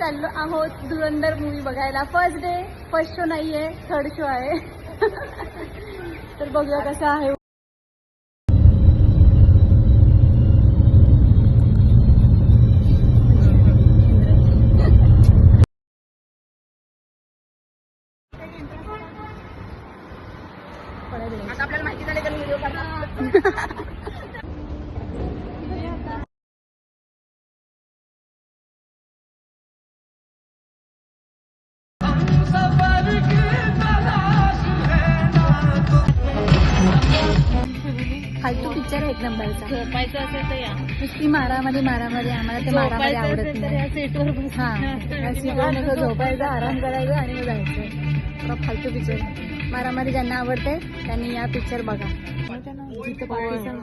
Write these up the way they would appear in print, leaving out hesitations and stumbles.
चाललो आहोत धुरंधर मूवी बघायला. फर्स्ट डे, फर्स्ट शो नाहीये, थर्ड शो आहे. तर बघूया कसं आहे. आता आपल्याला माहिती झाली का व्हिडिओ करणार. फालतू पिक्चर एक नंबरचा. झोपायचं असेल तर या. नुसती मारामारी आम्हाला ते मारामारी आवडत नाही. सीटवर हा सीटवर नको झोपायचं, आराम करायचं आणि मग जायचं. थोडा फालतू पिक्चर. मारामारी ज्यांना आवडते त्यांनी या पिक्चर बघा.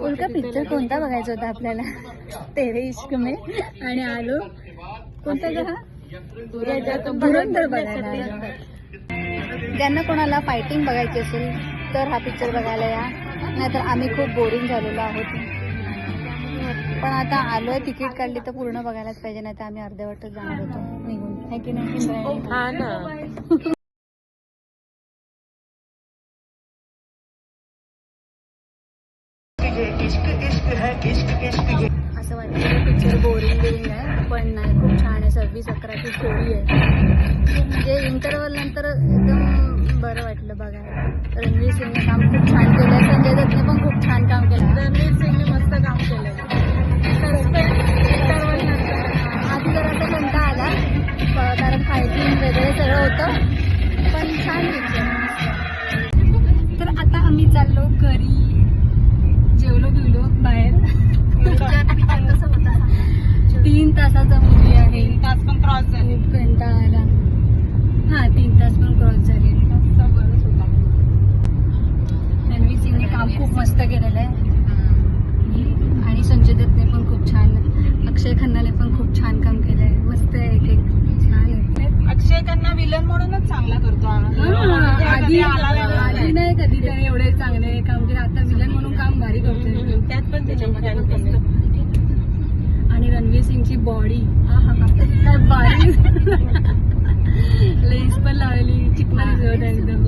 उलका पिक्चर कोणता बघायचा होता आपल्याला? तेरे इश्क में. आणि आलो कोणता का धुरंधर बघायला. ज्यांना कोणाला फायटिंग बघायची असेल तर हा पिक्चर बघायला या. नाहीतर आम्ही खूप बोरिंग झालेलो आहोत. पण आता आलोय, तिकीट काढली तर पूर्ण बघायलाच पाहिजे, नाही तर आम्ही अर्ध्यावाटच जाणार होतो निघून. है की नाही? हा ना. असं वाटतं पिक्चर बोरिंग आहे, पण नाही, खूप छान आहे. 26/11ची स्टोरी आहे. म्हणजे इंटरव्हल नंतर एकदम बरं वाटलं बघायला. रणवीर सिंगने काम खूप छान केलं. संजय दत्तने पण खूप छान काम केलं. रणवीर सिंगने मस्त काम केलं. आधी जरा कंटा आला कारण फायटिंग वगैरे सगळं होतं, पण छान पिक्चर. तर आता आम्ही चाललो घरी. जेवलो बिवलो बाहेर. 3 तासाचा मूवी आहे. तास पण क्रॉस झाले. खूप कंटाळा आला. हा 3 तास पण क्रॉस झाले. रणवीर सिंगने काम खूप मस्त केलेलं आहे आणि संजय दत्तने पण खूप छान, अक्षय खन्नाने पण खूप छान काम केलंय. मस्त आहे, एक छान आहे. अक्षय खन्ना विलन म्हणूनच चांगला करतो. आधी नाही कधी त्याने एवढे चांगले काम केले. आता विलन म्हणून काम भारी करतोय. त्यात पण त्याच्यामध्ये आणि रणवीर सिंगची बॉडी काय भारी. लेन्स पण लावली, चिकना एकदम.